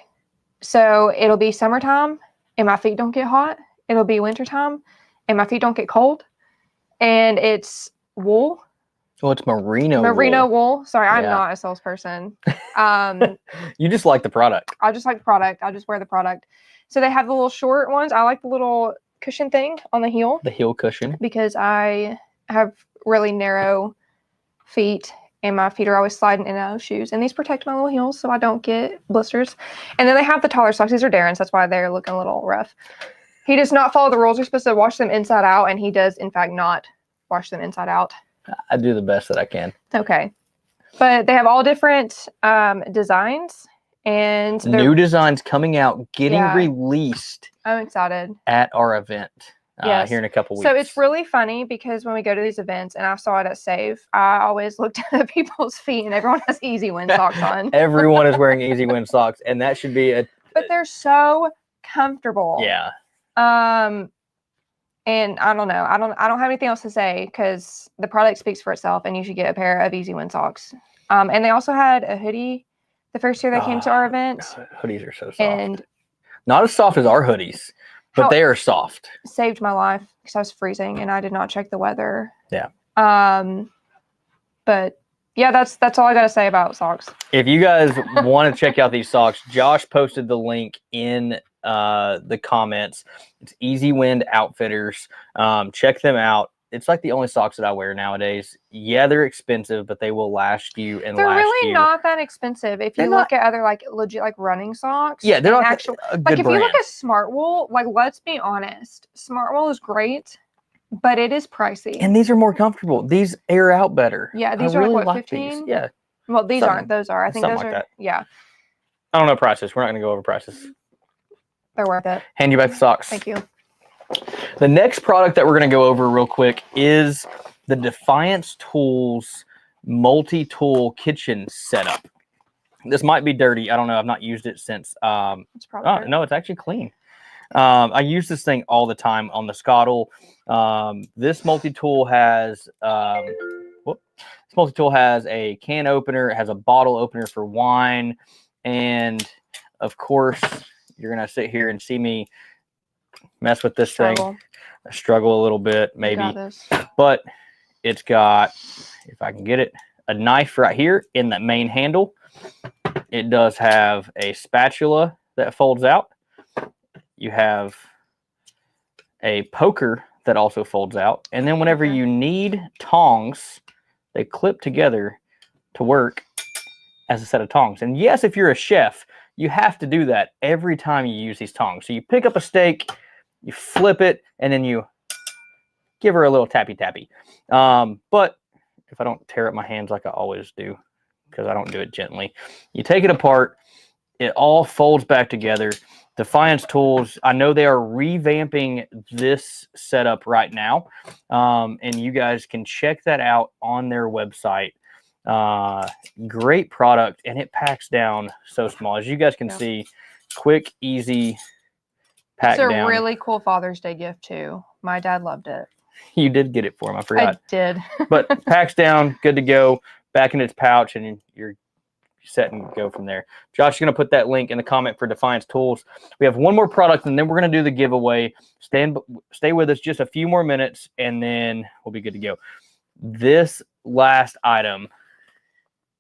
So it'll be summertime and my feet don't get hot. It'll be wintertime and my feet don't get cold. And it's wool. Oh, it's merino wool. Sorry, I'm not a salesperson. You just like the product. I just like the product. I just wear the product. So they have the little short ones. I like the little cushion thing on the heel. The heel cushion. Because I have really narrow feet and my feet are always sliding in and out of shoes. And these protect my little heels so I don't get blisters. And then they have the taller socks. These are Darren's. That's why they're looking a little rough. He does not follow the rules. You're supposed to wash them inside out, and he does, in fact, not wash them inside out. I do the best that I can. Okay. But they have all different designs. And new designs coming out, getting released. I'm excited. At our event here in a couple weeks. So it's really funny because when we go to these events, and I saw it at Save, I always looked at people's feet, and everyone has Easy Wind socks on. Everyone is wearing Easy Wind socks, and that should be But they're so comfortable. Yeah. And I don't know. I don't have anything else to say because the product speaks for itself, and you should get a pair of Easy Wind socks. And they also had a hoodie the first year they came to our event. Hoodies are so soft. And not as soft as our hoodies, but they are soft. Saved my life because I was freezing and I did not check the weather. Yeah. But yeah, that's all I got to say about socks. If you guys want to check out these socks, Josh posted the link in the comments. It's Easy Wind Outfitters. Check them out. It's like the only socks that I wear nowadays. Yeah, they're expensive, but they will last you and they're last really you. not that expensive. If you look at other like legit like running socks. Yeah, they're not actual. A good like if brand. you look at Smartwool, like let's be honest, Smartwool is great, but it is pricey. And these are more comfortable. These air out better. Yeah, these are really like what, 15? 15? Yeah. Well, these aren't. Those are. I think those like are. That. Yeah. I don't know prices. We're not going to go over prices. They're worth it. Hand you back the socks. Thank you. The next product that we're going to go over real quick is the Defiance Tools multi-tool kitchen setup. This might be dirty. I don't know. I've not used it since. It's probably no, it's actually clean. I use this thing all the time on the Scottle. This multi-tool has a can opener. It has a bottle opener for wine, and of course, you're gonna sit here and see me mess with this thing. I struggle a little bit, maybe, but it's got, if I can get it, a knife right here in that main handle. It does have a spatula that folds out. You have a poker that also folds out. And then whenever you need tongs, they clip together to work as a set of tongs. And yes, if you're a chef, you have to do that every time you use these tongs. So you pick up a steak, you flip it, and then you give her a little tappy-tappy. But if I don't tear up my hands like I always do, because I don't do it gently, you take it apart, it all folds back together. Defiance Tools, I know they are revamping this setup right now, and you guys can check that out on their website. Great product, and it packs down so small. As you guys can see, quick, easy pack down. It's a really cool Father's Day gift, too. My dad loved it. You did get it for him. I forgot. I did. But packs down, good to go, back in its pouch, and you're set and go from there. Josh is going to put that link in the comment for Defiance Tools. We have one more product, and then we're going to do the giveaway. Stay with us just a few more minutes, and then we'll be good to go. This last item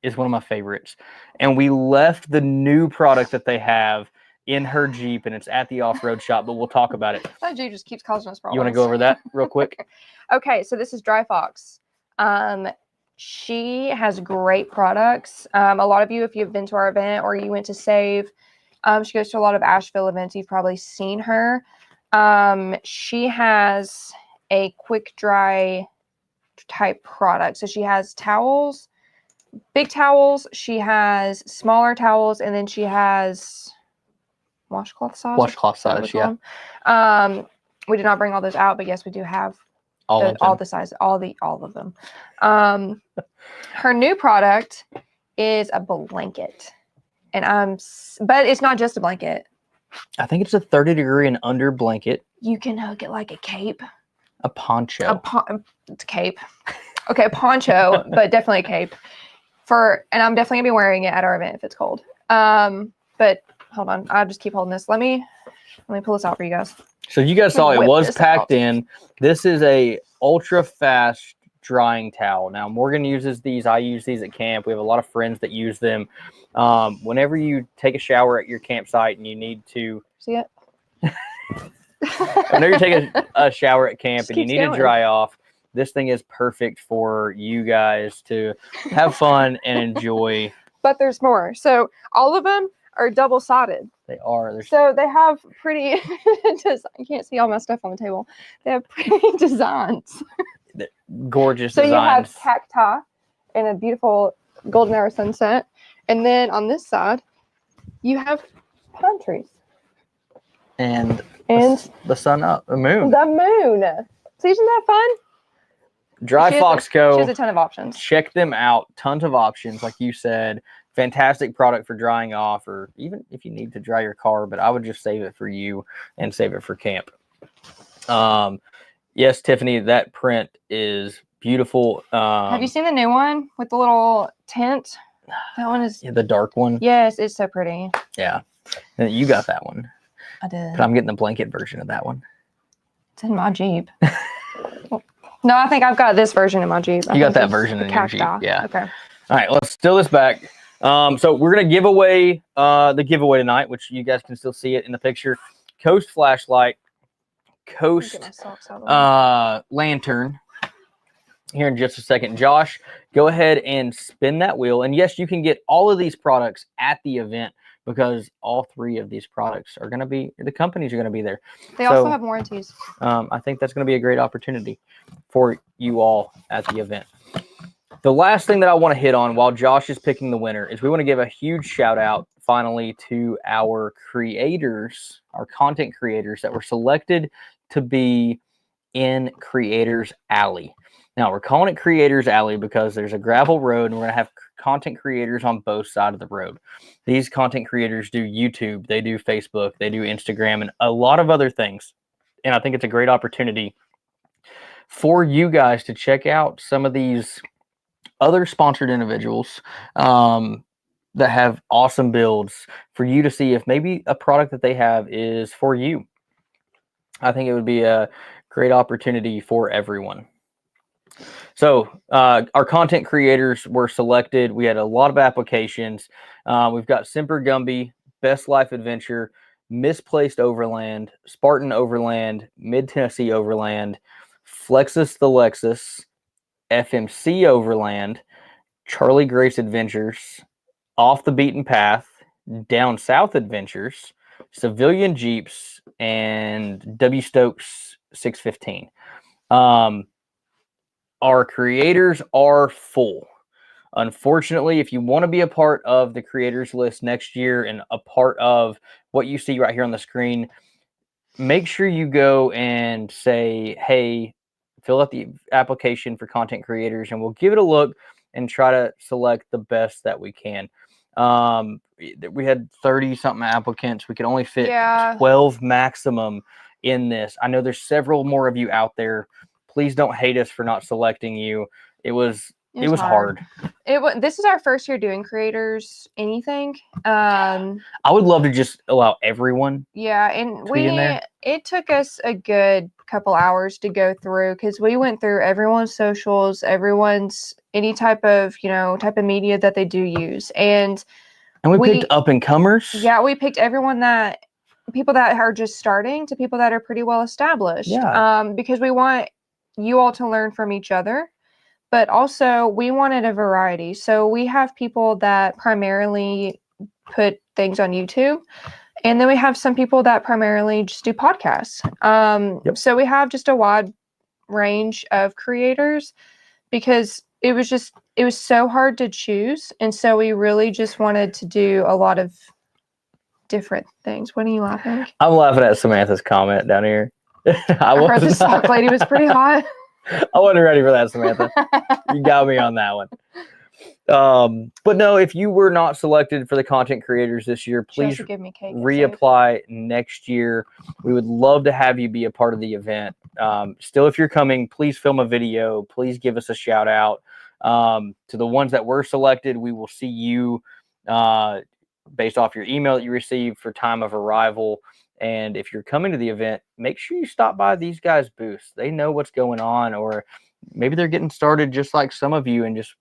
is one of my favorites, and we left the new product that they have in her Jeep, and it's at the off-road shop, but we'll talk about it. That Jeep just keeps causing us problems. You want to go over that real quick? Okay, so this is Dry Fox. She has great products. A lot of you, if you've been to our event or you went to Save, she goes to a lot of Asheville events. You've probably seen her. She has a quick dry type product. So she has towels, big towels. She has smaller towels, and then she has washcloth size. Washcloth size, yeah. We did not bring all those out, but yes, we do have All the sizes, all of them. Her new product is a blanket, and but it's not just a blanket. I think it's a 30-degree and under blanket. You can hook it like a cape. A poncho. It's a cape. Okay, a poncho, but definitely a cape. And I'm definitely gonna be wearing it at our event if it's cold. But hold on, I'll just keep holding this. Let me pull this out for you guys. So you guys saw it was packed in. This is a ultra fast drying towel. Now Morgan uses these. I use these at camp. We have a lot of friends that use them. Whenever you take a shower at your campsite and you need to see it. Whenever you take a shower at camp and you need to dry off, this thing is perfect for you guys to have fun and enjoy. But there's more. So all of them are double-sided. They are. So they have pretty I can't see all my stuff on the table. They have pretty designs. Gorgeous so designs. So you have cacti and a beautiful golden hour sunset. And then on this side, you have palm trees. And the sun up, the moon. The moon. So isn't that fun? Dry Fox Co. She has a ton of options. Check them out. Tons of options, like you said. Fantastic product for drying off, or even if you need to dry your car, but I would just save it for you and save it for camp. Yes, Tiffany, that print is beautiful. Have you seen the new one with the little tent? That one is the dark one. Yes, it's so pretty. Yeah, you got that one. I did. But I'm getting the blanket version of that one. It's in my Jeep. No, I think I've got this version in my Jeep. You got that version in your Jeep. Yeah. Okay. All right, let's steal this back. So we're going to give away the giveaway tonight, which you guys can still see it in the picture. Coast flashlight, Coast lantern. Here in just a second. Josh, go ahead and spin that wheel. And yes, you can get all of these products at the event because all three of these products are going to be, the companies are going to be there. They also have warranties. I think that's going to be a great opportunity for you all at the event. The last thing that I want to hit on while Josh is picking the winner is we want to give a huge shout out finally to our creators, our content creators that were selected to be in Creators Alley. Now, we're calling it Creators Alley because there's a gravel road and we're going to have content creators on both sides of the road. These content creators do YouTube, they do Facebook, they do Instagram, and a lot of other things. And I think it's a great opportunity for you guys to check out some of these other sponsored individuals that have awesome builds for you to see if maybe a product that they have is for you. I think it would be a great opportunity for everyone. So our content creators were selected. We had a lot of applications. We've got Semper Gumby, Best Life Adventure, Misplaced Overland, Spartan Overland, Mid Tennessee Overland, Flexus the Lexus, FMC Overland, Charlie Grace Adventures, Off the Beaten Path, Down South Adventures, Civilian Jeeps, and W Stokes 615. Our creators are full. Unfortunately, if you want to be a part of the creators list next year and a part of what you see right here on the screen, make sure you go and say, hey, fill out the application for content creators, and we'll give it a look and try to select the best that we can. We had 30-something applicants. We could only fit 12 maximum in this. I know there's several more of you out there. Please don't hate us for not selecting you. It was hard. This is our first year doing creators anything. I would love to just allow everyone. Yeah, and it took us a good couple hours to go through because we went through everyone's socials, everyone's any type of media that they do use, and we picked up and comers. Yeah, we picked people that are just starting to people that are pretty well established. Yeah. Because we want you all to learn from each other. But also, we wanted a variety. So we have people that primarily put things on YouTube. And then we have some people that primarily just do podcasts. So we have just a wide range of creators because it was so hard to choose. And so we really just wanted to do a lot of different things. What are you laughing? I'm laughing at Samantha's comment down here. I heard the SOC lady was pretty hot. I wasn't ready for that, Samantha. You got me on that one. But no, if you were not selected for the content creators this year, please give me cake reapply next year. We would love to have you be a part of the event. Still, if you're coming, please film a video. Please give us a shout out. To the ones that were selected, we will see you based off your email that you received for time of arrival. And if you're coming to the event, make sure you stop by these guys' booths. They know what's going on, or maybe they're getting started just like some of you and just,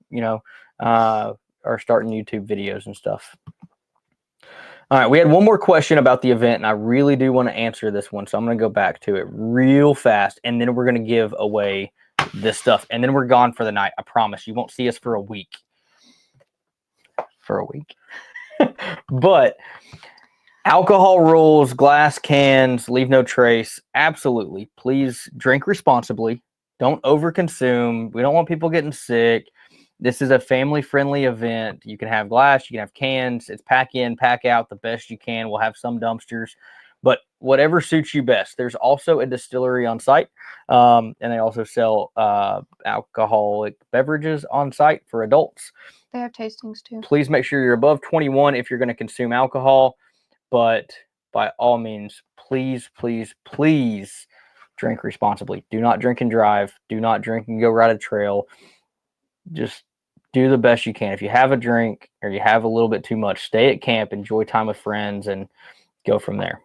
are starting YouTube videos and stuff. All right, we had one more question about the event, and I really do want to answer this one, so I'm going to go back to it real fast, and then we're going to give away this stuff, and then we're gone for the night. I promise. You won't see us for a week. But alcohol rules, glass cans, leave no trace. Absolutely. Please drink responsibly. Don't overconsume. We don't want people getting sick. This is a family-friendly event. You can have glass, you can have cans. It's pack in, pack out the best you can. We'll have some dumpsters, but whatever suits you best. There's also a distillery on site, and they also sell alcoholic beverages on site for adults. They have tastings too. Please make sure you're above 21 if you're going to consume alcohol, but by all means, please, please, please drink responsibly. Do not drink and drive. Do not drink and go ride a trail. Just do the best you can. If you have a drink or you have a little bit too much, stay at camp, enjoy time with friends, and go from there.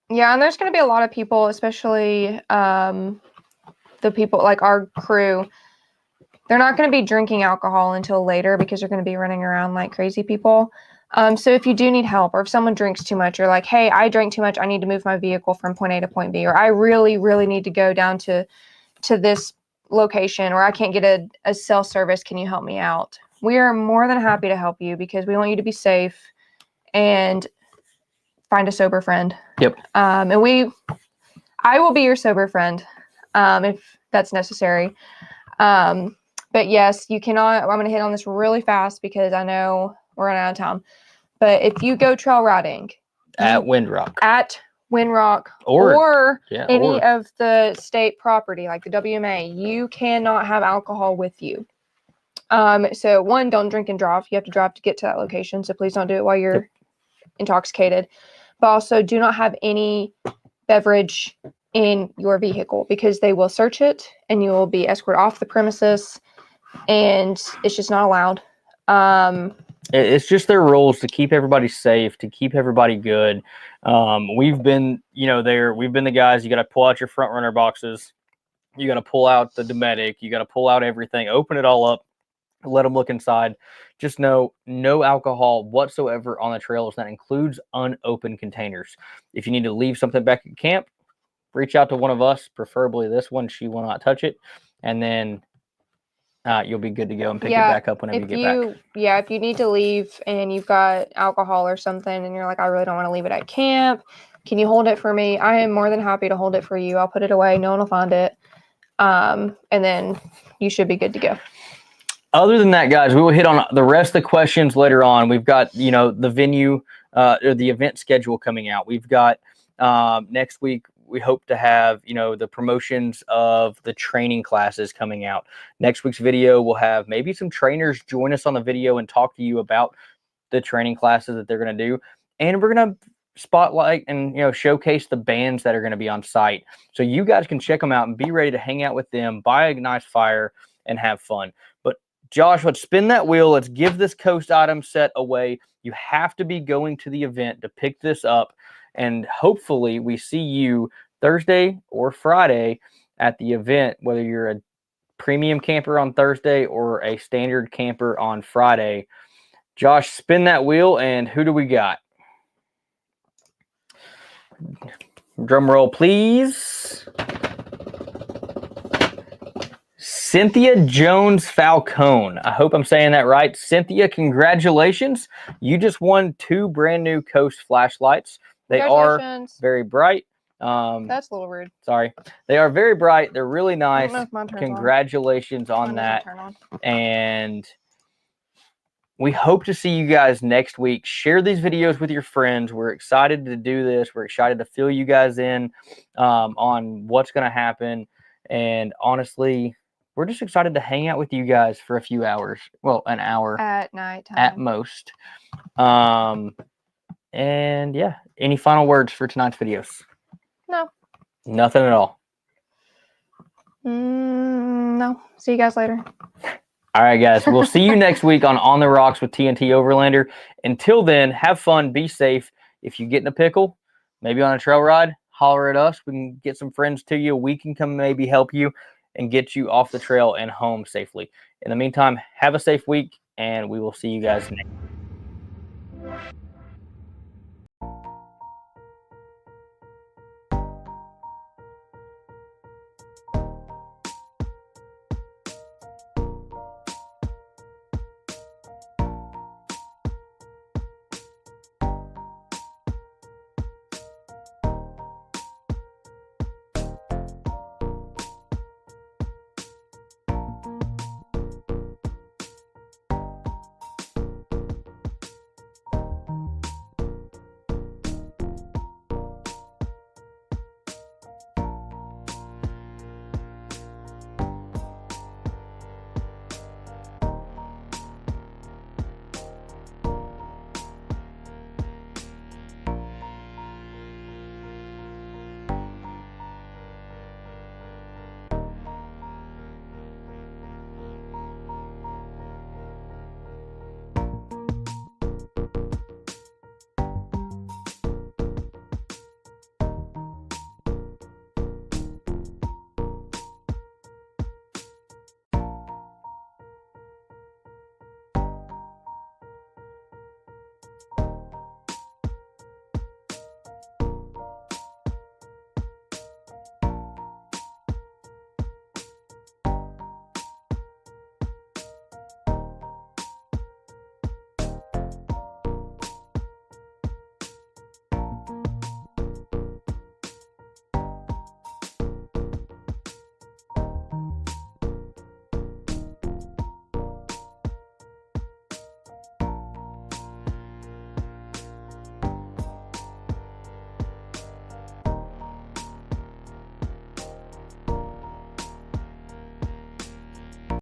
Yeah, and there's going to be a lot of people, especially the people like our crew. They're not going to be drinking alcohol until later because they're going to be running around like crazy people. So if you do need help, or if someone drinks too much, you're like, hey, I drank too much. I need to move my vehicle from point A to point B, or I really, really need to go down to this location, or I can't get a cell service. Can you help me out? We are more than happy to help you because we want you to be safe and find a sober friend. Yep. And I will be your sober friend if that's necessary. But yes, you cannot, I'm going to hit on this really fast because I know we're running out of time. But if you go trail riding at Windrock, or any of the state property like the WMA, you cannot have alcohol with you. So one, don't drink and drive. You have to drive to get to that location. So please don't do it while you're intoxicated. But also do not have any beverage in your vehicle because they will search it and you will be escorted off the premises, and it's just not allowed. It's just their rules to keep everybody safe, to keep everybody good. We've been, we've been the guys. You got to pull out your front runner boxes. You got to pull out the Dometic. You got to pull out everything, open it all up, let them look inside. Just know no alcohol whatsoever on the trails. That includes unopened containers. If you need to leave something back at camp, reach out to one of us, preferably this one. She will not touch it. And then you'll be good to go and pick it back up whenever you get back. Yeah, if you need to leave and you've got alcohol or something and you're like, I really don't want to leave it at camp, can you hold it for me? I am more than happy to hold it for you. I'll put it away. No one will find it. And then you should be good to go. Other than that, guys, we will hit on the rest of the questions later on. We've got, the venue or the event schedule coming out. We've got next week, we hope to have, the promotions of the training classes coming out. Next week's video, we'll have maybe some trainers join us on the video and talk to you about the training classes that they're going to do. And we're going to spotlight and, showcase the bands that are going to be on site. So you guys can check them out and be ready to hang out with them, buy a nice fire, and have fun. But Josh, let's spin that wheel. Let's give this Coast item set away. You have to be going to the event to pick this up. And hopefully we see you Thursday or Friday at the event, whether you're a premium camper on Thursday or a standard camper on Friday. Josh, spin that wheel, and who do we got? Drum roll, please. Cynthia Jones Falcone. I hope I'm saying that right. Cynthia, congratulations. You just won 2 brand new Coast flashlights. They are very bright. That's a little rude. Sorry. They are very bright. They're really nice. Congratulations on that. And we hope to see you guys next week. Share these videos with your friends. We're excited to do this. We're excited to fill you guys in on what's going to happen. And honestly, we're just excited to hang out with you guys for a few hours. Well, an hour At nighttime. at most. And yeah, any final words for tonight's videos? No. Nothing at all. No. See you guys later. All right, guys. We'll see you next week on the Rocks with TNT Overlander. Until then, have fun, be safe. If you get in a pickle, maybe on a trail ride, holler at us. We can get some friends to you. We can come maybe help you and get you off the trail and home safely. In the meantime, have a safe week, and we will see you guys next week.